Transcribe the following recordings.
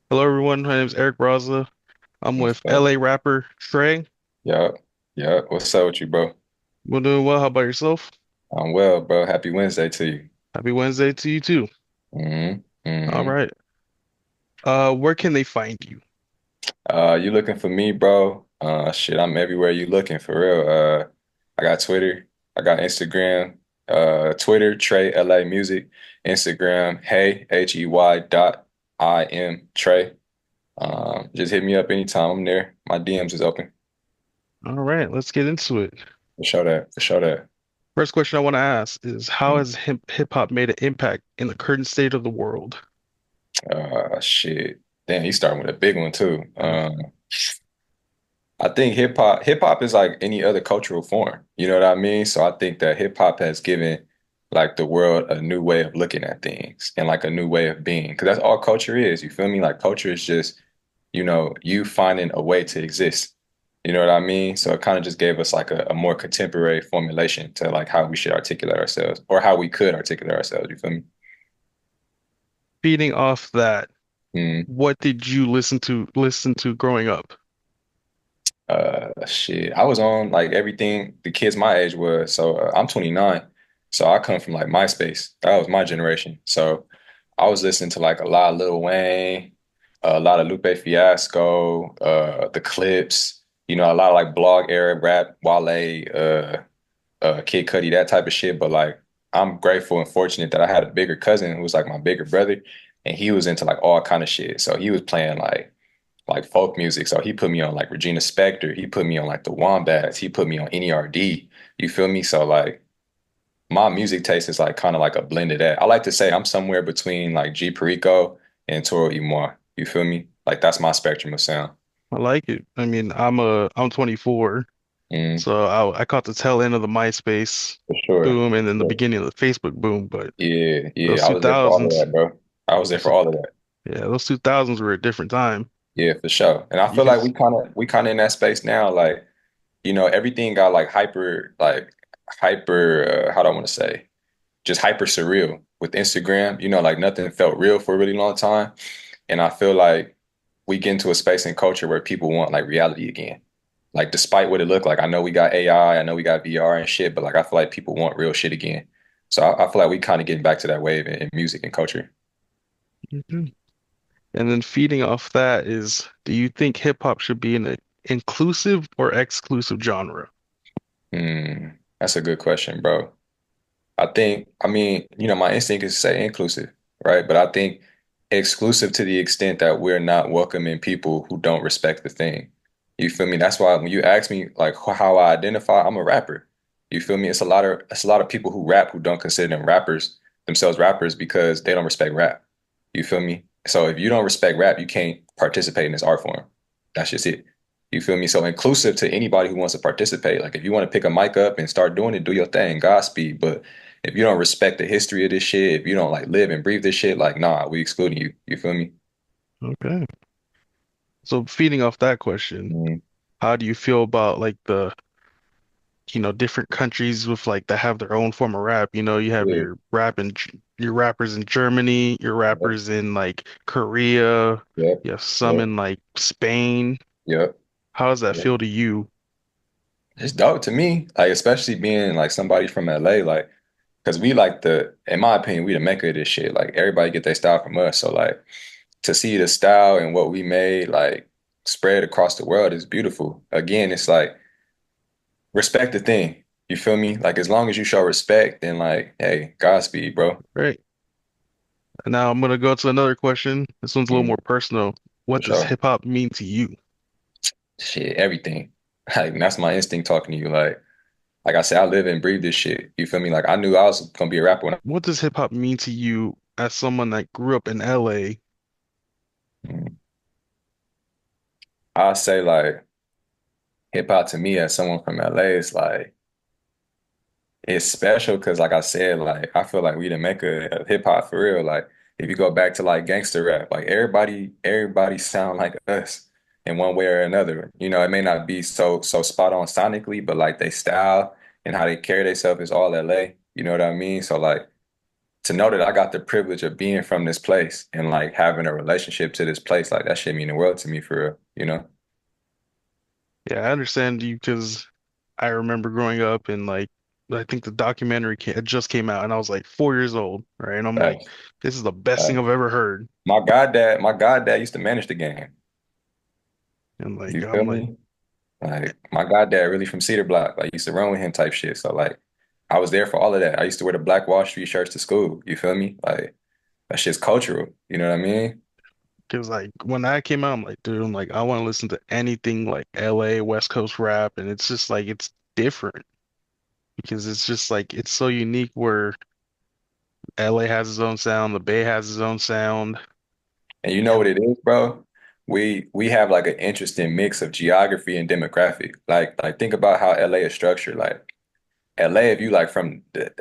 Hello, everyone. My name is Eric Braza. I'm What's with up? LA rapper Trey. Yeah, yeah. What's up with you, bro? We're doing well. How about yourself? I'm well, bro. Happy Wednesday to you. Happy Wednesday to you too. hmm All hmm right. Where can they find you? You looking for me, bro? Shit, I'm everywhere you looking for real. I got Twitter, I got Instagram, Twitter, Trey LA Music, Instagram, hey, Hey dot im.trey. Just hit me up anytime. I'm there. My DMs is open. All right, let's get into it. For sure that. For sure that. First question I want to ask is how has hip hop made an impact in the current state of the world? Shit. Damn, you starting with a big one too. Uh, I think hip hop is like any other cultural form. You know what I mean? So I think that hip hop has given like the world a new way of looking at things and like a new way of being. Because that's all culture is. You feel me? Like culture is just, you finding a way to exist. You know what I mean? So it kind of just gave us like a more contemporary formulation to like how we should articulate ourselves or how we could articulate ourselves. You feel me? Feeding off that, Mm. what did you listen to growing up? Shit. I was on like everything the kids my age was. So I'm 29. So I come from like MySpace. That was my generation. So I was listening to like a lot of Lil Wayne, a lot of Lupe Fiasco, the Clips, a lot of like blog era rap, Wale, Kid Cudi, that type of shit. But like I'm grateful and fortunate that I had a bigger cousin who was like my bigger brother, and he was into like all kind of shit. So he was playing like folk music. So he put me on like Regina Spektor. He put me on like the Wombats. He put me on NERD. You feel me? So like my music taste is like kind of like a blend of that. I like to say I'm somewhere between like G Perico and Toro y Moi. You feel me? Like that's my spectrum of sound. I like it. I mean, I'm 24, Mm, so I caught the tail end of the MySpace for sure. boom and then the Sure. beginning of the Facebook boom, but Yeah, yeah. those I was there for all of 2000s, that, bro. I was there those for two- all of that. yeah, those 2000s were a different time. Yeah, for sure. And I You feel could, like we kind of in that space now. Like, everything got like hyper, how do I want to say? Just hyper surreal with Instagram. Like nothing felt real for a really long time. And I feel like we get into a space in culture where people want like reality again. Like despite what it looked like, I know we got AI, I know we got VR and shit, but like I feel like people want real shit again. So I feel like we kind of getting back to that wave in music and culture. Mhm. And then feeding off that is, do you think hip hop should be an inclusive or exclusive genre? That's a good question, bro. I mean, my instinct is to say inclusive, right? But I think exclusive to the extent that we're not welcoming people who don't respect the thing. You feel me? That's why when you ask me like how I identify, I'm a rapper. You feel me? It's a lot of people who rap who don't consider themselves rappers because they don't respect rap. You feel me? So if you don't respect rap, you can't participate in this art form. That's just it. You feel me? So inclusive to anybody who wants to participate. Like if you want to pick a mic up and start doing it, do your thing, Godspeed. But if you don't respect the history of this shit, if you don't like live and breathe this shit, like nah, we excluding you. You feel me? Okay. So feeding off that question, Mm, how do you feel about like different countries with like that have their own form of rap? You have yeah, your rappers in Germany, your yep, rappers in like Korea, yep, you have some yep, in like Spain. yep, How does that yep. feel to you? It's dope to me, like especially being like somebody from LA, like because we like in my opinion, we the mecca of this shit. Like everybody get their style from us, so like to see the style and what we made like spread across the world is beautiful. Again, it's like respect the thing. You feel me? Like as long as you show respect, then like, hey, Godspeed, bro. Right. Now I'm gonna go to another question. This one's a little Mm, more personal. for What does sure. hip hop mean to you? Shit, everything. Like that's my instinct talking to you. Like I said, I live and breathe this shit. You feel me? Like I knew I was gonna be a rapper when What does hip hop mean to you as someone that grew up in LA? I say like hip hop to me as someone from LA is like it's special because like I said, like I feel like we the mecca of hip hop for real. Like if you go back to like gangster rap, like everybody sound like us in one way or another. It may not be so spot on sonically, but like they style and how they carry themselves is all LA. You know what I mean? So like to know that I got the privilege of being from this place and like having a relationship to this place, like that shit mean the world to me for real, you know? Yeah, I understand you because I remember growing up and like I think the documentary had just came out and I was like 4 years old, right? And I'm like, Facts. this is the best thing Facts. I've ever heard. My goddad used to manage the game. And You like feel I'm like, me? Like my goddad really from Cedar Block, like used to run with him type shit. So like I was there for all of that. I used to wear the Black Wall Street shirts to school. You feel me? Like that shit's cultural. You know what I mean? because like when that came out, I'm like, dude, I'm like, I want to listen to anything like LA West Coast rap, and it's just like it's different because it's just like it's so unique where LA has its own sound, the Bay has its own sound, And you know what and it is, bro? We have like an interesting mix of geography and demographic. Like think about how LA is structured. Like LA, if you like from the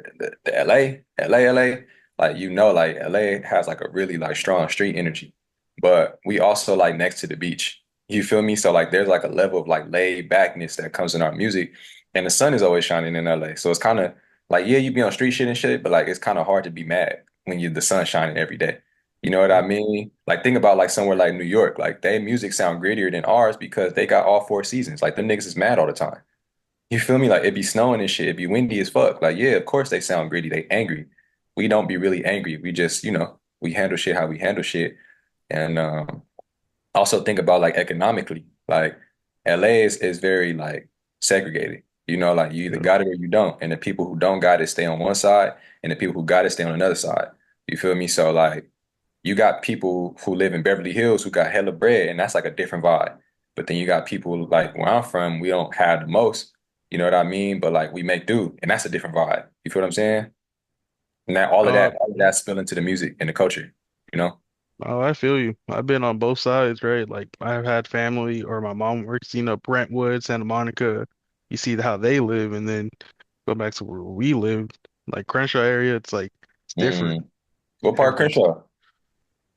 LA, like you know, like LA has like a really like strong street energy. But we also like next to the beach. You feel me? So like there's like a level of like laid backness that comes in our music. And the sun is always shining in LA. So it's kind of like, yeah, you be on street shit and shit, but like it's kind of hard to be mad when you the sun shining every day. You know what I mean? Like think about like somewhere like New York. Like their music sound grittier than ours because they got all four seasons. Like them niggas is mad all the time. You feel me? Like it be snowing and shit. It be windy as fuck. Like, yeah, of course they sound gritty. They angry. We don't be really angry. We just, we handle shit how we handle shit. And also think about like economically. Like LA is very like segregated. You know, like you either yeah, got it or you don't. And the people who don't got it stay on one side, and the people who got it stay on another side. You feel me? So like you got people who live in Beverly Hills who got hella bread, and that's like a different vibe. But then you got people like where I'm from, we don't have the most, you know what I mean? But like we make do, and that's a different vibe. You feel what I'm saying? And that uh, all of that spill into the music and the culture, you know? oh, I feel you. I've been on both sides, right? Like I've had family or my mom works, Brentwood, Santa Monica. You see how they live, and then go back to where we live, like Crenshaw area. It's like it's different. Mm. What part of Everything's. Crenshaw?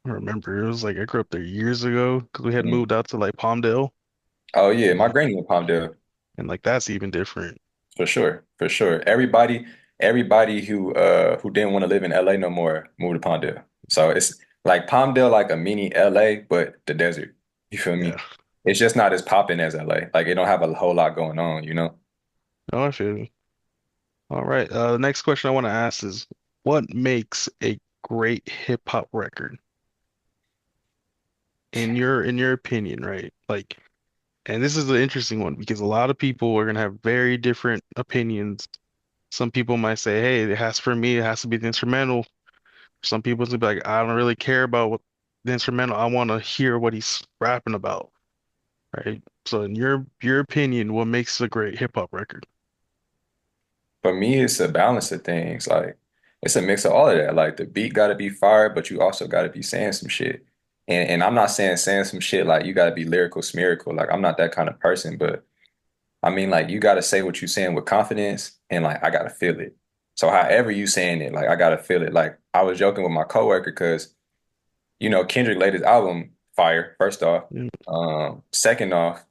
I remember it was like I grew up there years ago because we had Mm. moved out to like Palmdale, Oh yeah, my and granny in Palmdale. and like that's even different. For sure, for sure. Everybody who didn't want to live in LA no more moved to Palmdale. So it's like Palmdale like a mini LA, but the desert. You feel Yeah. me? It's just not as popping as LA. Like it don't have a whole lot going on, you know? No, I feel you. All right. The next question I want to ask is, what makes a great hip hop record in your opinion, right? Like, and this is an interesting one because a lot of people are gonna have very different opinions. Some people might say, "Hey, for me, it has to be the instrumental." Some people will be like, "I don't really care about what the instrumental. I want to hear what he's rapping about." Right? So, in your opinion, what makes a great hip hop record? For me, it's a balance of things. Like it's a mix of all of that. Like the beat gotta be fire, but you also gotta be saying some shit. And I'm not saying some shit like you gotta be lyrical, smerical. Like I'm not that kind of person, but I mean, like you got to say what you're saying with confidence, and like I got to feel it. So however you saying it, like I got to feel it. Like I was joking with my coworker because Kendrick latest album fire. First off, Yeah. second off,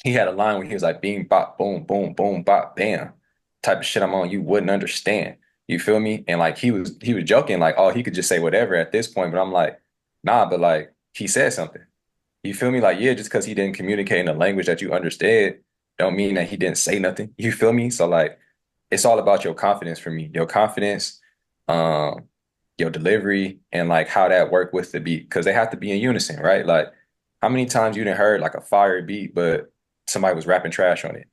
he had a line where he was like, "Being bop, boom, boom, boom, bop, bam," type of shit I'm on. You wouldn't understand. You feel me? And like he was joking like, oh, he could just say whatever at this point. But I'm like, nah. But like he said something. You feel me? Like, yeah, just because he didn't communicate in a language that you understood, don't mean that he didn't say nothing. You feel me? So like, it's all about your confidence for me. Your confidence, um, your delivery, and like how that work with the beat, because they have to be in unison, right? Like, how many times you didn't heard like a fire beat, but somebody was rapping trash on it?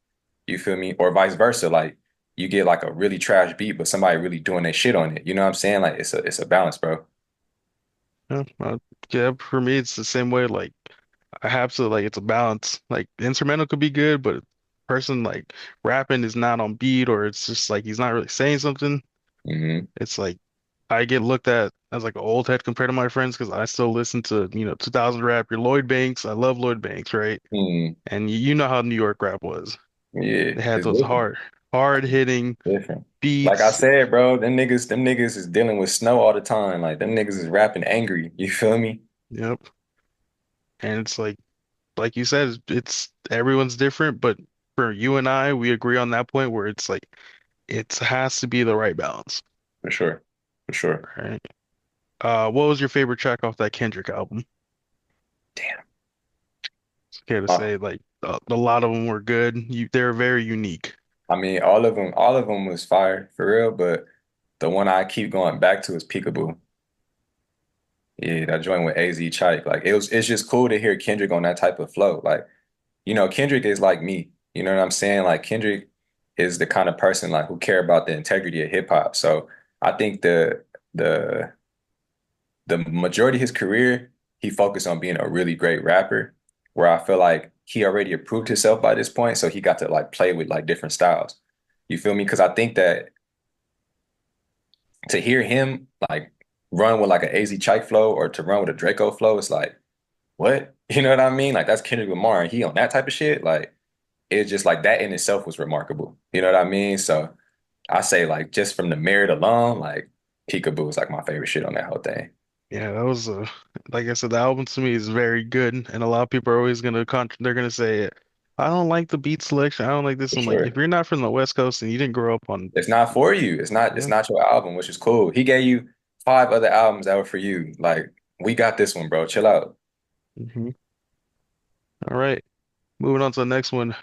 You feel me? Or vice versa, like you get like a really trash beat, but somebody really doing their shit on it. You know what I'm saying? Like, it's a balance, bro. Yeah, yeah, for me, it's the same way. Like, I have to like it's a balance. Like, the instrumental could be good, but person like rapping is not on beat, or it's just like he's not really saying something. Hmm. It's like I get looked at as like an old head compared to my friends because I still listen to 2000 rap. Your Lloyd Banks, I love Lloyd Banks, right? Hmm. And you know how New York rap was. Yeah, They had it's those different. hard hitting Different. Like I beats. said, bro, them niggas is dealing with snow all the time. Like them niggas is rapping angry. You feel me? Yep. And it's like you said, it's everyone's different, but for you and we agree on that point where it's like it has to be the right balance. For sure. for sure. right? What was your favorite track off that Kendrick album? Damn. It's okay to Uh, say, like a lot of them were good. They're very unique. I mean, all of them was fire for real, but the one I keep going back to is Peekaboo. Yeah, that joint with AZ Chike. Like it's just cool to hear Kendrick on that type of flow. Like, Kendrick is like me. You know what I'm saying? Like Kendrick is the kind of person like who care about the integrity of hip hop. So I think the the majority of his career, he focused on being a really great rapper, where I feel like he already approved himself by this point, so he got to like play with like different styles. You feel me? Because I think that to hear him like run with like an AZ Chike flow or to run with a Draco flow, it's like, what? You know what I mean? Like that's Kendrick Lamar and he on that type of shit. Like it's just like that in itself was remarkable. You know what I mean? So I say like just from the merit alone, like Peekaboo is like my favorite shit on that whole thing. Yeah, that was like I said, the album to me is very good, and a lot of people are always they're gonna say, I don't like the beat selection, I don't like this. For I'm like, if sure. you're not from the West Coast and you didn't grow up on, It's not for you. It's yeah, not your album, which is cool. He gave you five other albums that were for you. Like, we got this one, bro. Chill out. hmm. All right, moving on to the next one.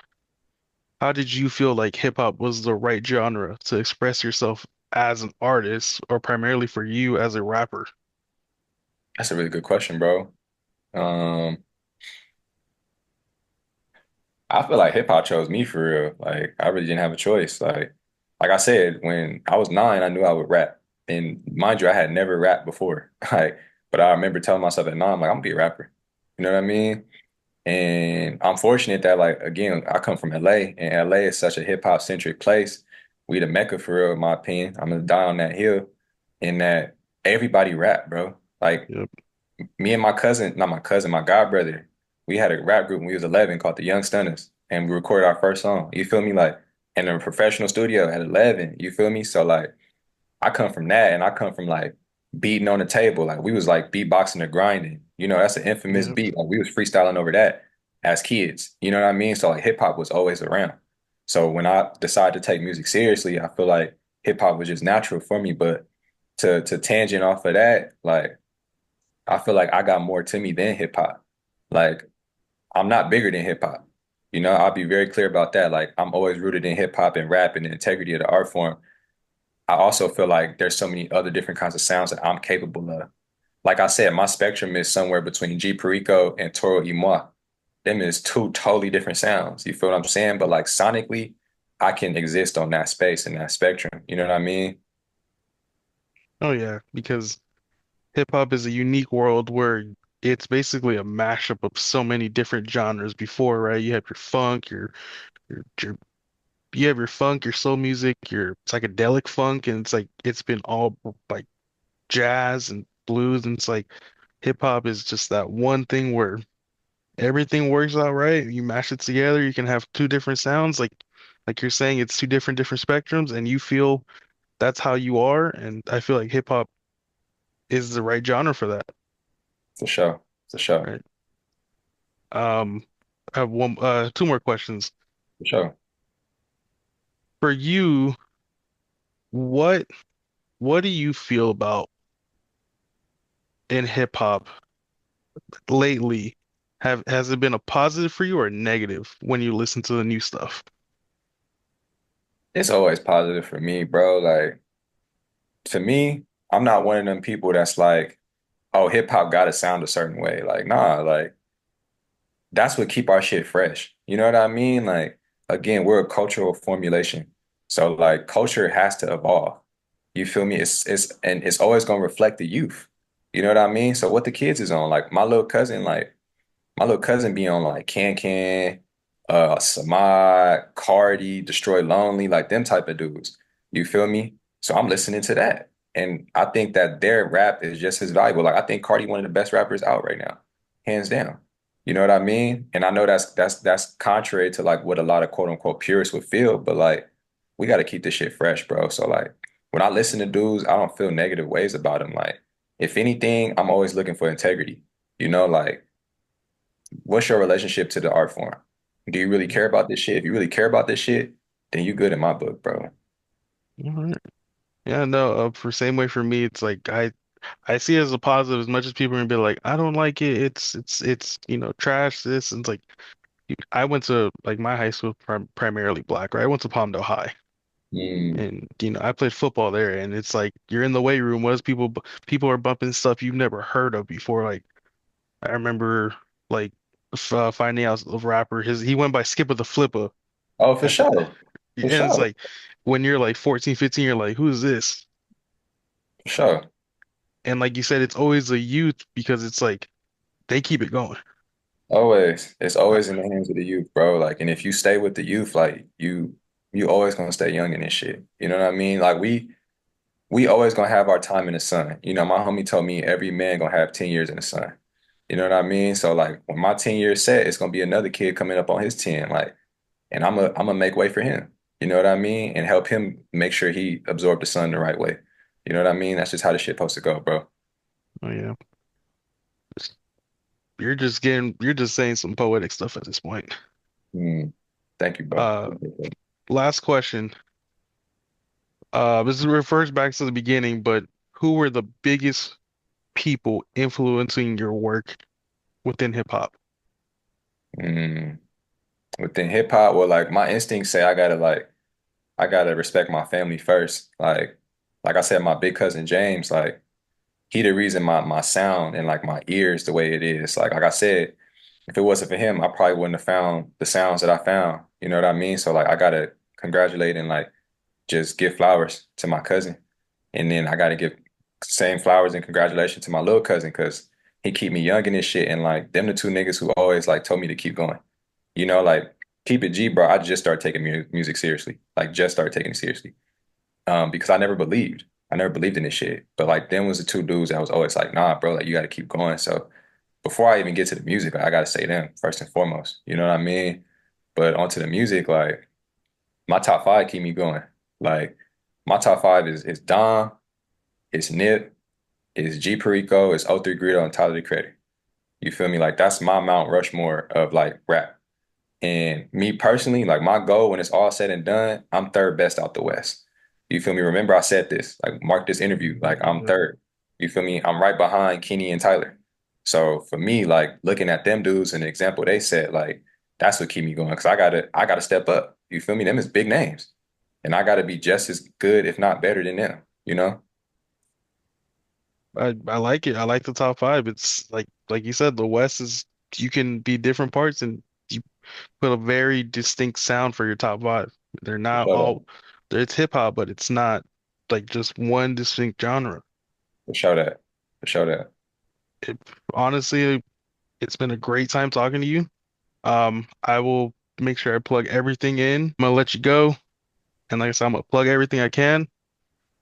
How did you feel like hip hop was the right genre to express yourself as an artist, or primarily for you as a rapper? That's a really good question, bro. Um, I feel like hip hop chose me for real. Like, I really didn't have a choice. Like I said, when I was 9, I knew I would rap. And mind you, I had never rapped before. Like, but I remember telling myself at 9, like, I'm gonna be a rapper. You know what I mean? And I'm fortunate that, like, again, I come from LA, and LA is such a hip hop centric place. We the Mecca for real, in my opinion. I'm gonna die on that hill, in that everybody rap, bro. Like Yep, me and my cousin, not my cousin, my god brother, we had a rap group when we was 11 called the Young Stunners, and we recorded our first song. You feel me? Like in a professional studio at 11. You feel me? So like I come from that, and I come from like beating on the table. Like we was like beatboxing or grinding. That's an infamous yep. beat. Like we was freestyling over that as kids. You know what I mean? So like hip hop was always around. So when I decided to take music seriously, I feel like hip hop was just natural for me. But to tangent off of that, like I feel like I got more to me than hip hop. Like I'm not bigger than hip hop. I'll be very clear about that. Like I'm always rooted in hip hop and rap and the integrity of the art form. I also feel like there's so many other different kinds of sounds that I'm capable of. Like I said, my spectrum is somewhere between G Perico and Toro y Moi. Them is two totally different sounds. You feel what I'm saying? But like sonically, I can exist on that space and that spectrum. You know what I mean? Oh yeah, because hip hop is a unique world where it's basically a mashup of so many different genres before, right? You have your funk, your you have your funk, your soul music, your psychedelic funk, and it's like it's been all like jazz and blues, and it's like hip hop is just that one thing where everything works out right. You mash it together, you can have two different sounds, like you're saying, it's two different spectrums, and you feel that's how you are, and I feel like hip hop is the right genre for that, For sure. For sure. right? Um, I have two more questions. For sure. For you, what what do you feel about in hip hop lately? Has it been a positive for you or a negative when you listen to the new stuff? It's always positive for me, bro. Like to me, I'm not one of them people that's like, oh, hip hop gotta sound a certain way. Like, nah, like that's what keep our shit fresh. You know what I mean? Like, again, we're a cultural formulation. So like culture has to evolve. You feel me? It's always gonna reflect the youth. You know what I mean? So what the kids is on, like my little cousin be on like Can, Samad, Cardi, Destroy Lonely, like them type of dudes. You feel me? So I'm listening to that. And I think that their rap is just as valuable. Like I think Cardi one of the best rappers out right now, hands down. You know what I mean? And I know that's contrary to like what a lot of quote unquote purists would feel, but like we got to keep this shit fresh, bro. So like when I listen to dudes, I don't feel negative ways about them. Like if anything, I'm always looking for integrity. Like what's your relationship to the art form? Do you really Mhm. care about this shit? If you really care about this shit, then you good in my book, bro. All right. Yeah, no, for same way for me, it's like I see it as a positive as much as people are gonna be like, I don't like it. It's trash this and it's like I went to like my high school primarily black, right? I went to Palmdale High. Mm. And I played football there, and it's like you're in the weight room. What is people are bumping stuff you've never heard of before. Like I remember, like finding out a rapper. He went by Skipper the Flipper Oh, for at the, sure. For and it's sure. like when you're like 14, 15, you're like, who's this? For sure. And like you said, it's always a youth because it's like they keep it going. Always. It's Uh, always in the hands of the youth, bro. Like, and if you stay with the youth, like you always gonna stay young in this shit. You know what I mean? Like we always gonna have our time in the sun. You know, my homie told me every man gonna have 10 years in the sun. You know what I mean? So like when my 10 years set, it's gonna be another kid coming up on his 10. Like, and I'm gonna make way for him. You know what I mean? And help him make sure he absorb the sun the right way. You know what I mean? That's just how the shit supposed to go, bro. oh yeah, you're just saying some poetic stuff at this point. Mm. Thank you, bro. Uh, Last question. This refers back to the beginning, but who were the biggest people influencing your work within hip hop? Mm. Within hip hop, well, like my instincts say I gotta respect my family first. Like I said, my big cousin James, like he the reason my sound and like my ears the way it is. Like I said, if it wasn't for him, I probably wouldn't have found the sounds that I found. You know what I mean? So like I gotta congratulate and like just give flowers to my cousin. And then I gotta give same flowers and congratulations to my little cousin because he keep me young in this shit. And like them the two niggas who always like told me to keep going. You know, like keep it G, bro. I just started taking music seriously. Like just started taking it seriously. Because I never believed. I never believed in this shit. But like them was the two dudes that was always like, nah, bro, like you gotta keep going. So before I even get to the music, I gotta say them first and foremost. You know what I mean? But onto the music, like my top five keep me going. Like my top five is Dom, it's Nip, it's G Perico, it's O 03 Greedo, and Tyler the Creator. You feel me? Like that's my Mount Rushmore of like rap. And me personally, like my goal when it's all said and done, I'm third best out the West. You feel me? Remember I said this, like mark this interview, like I'm Yeah. third. You feel me? I'm right behind Kenny and Tyler. So for me, like looking at them dudes and the example they set, like that's what keep me going. Cause I gotta step up. You feel me? Them is big names. And I gotta be just as good, if not better than them, you know? I like it. I like the top five. It's like you said, the West is you can be different parts and you put a very distinct sound for your top five. They're For not sure all that. it's hip hop, but it's not like just one distinct genre. For sure that. For sure that. It, Honestly, it's been a great time talking to you. I will make sure I plug everything in. I'm gonna let you go. And like I said, I'm gonna plug everything I can.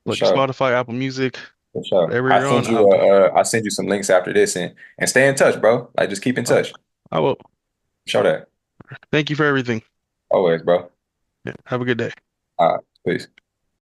For Like sure. Spotify, Apple Music, For sure. whatever you're on, I send you some links after this and stay in touch, bro. Like just keep in uh, touch. I will. Show that. Thank you for everything. Always, bro. Yeah, have a good day. All right. Peace.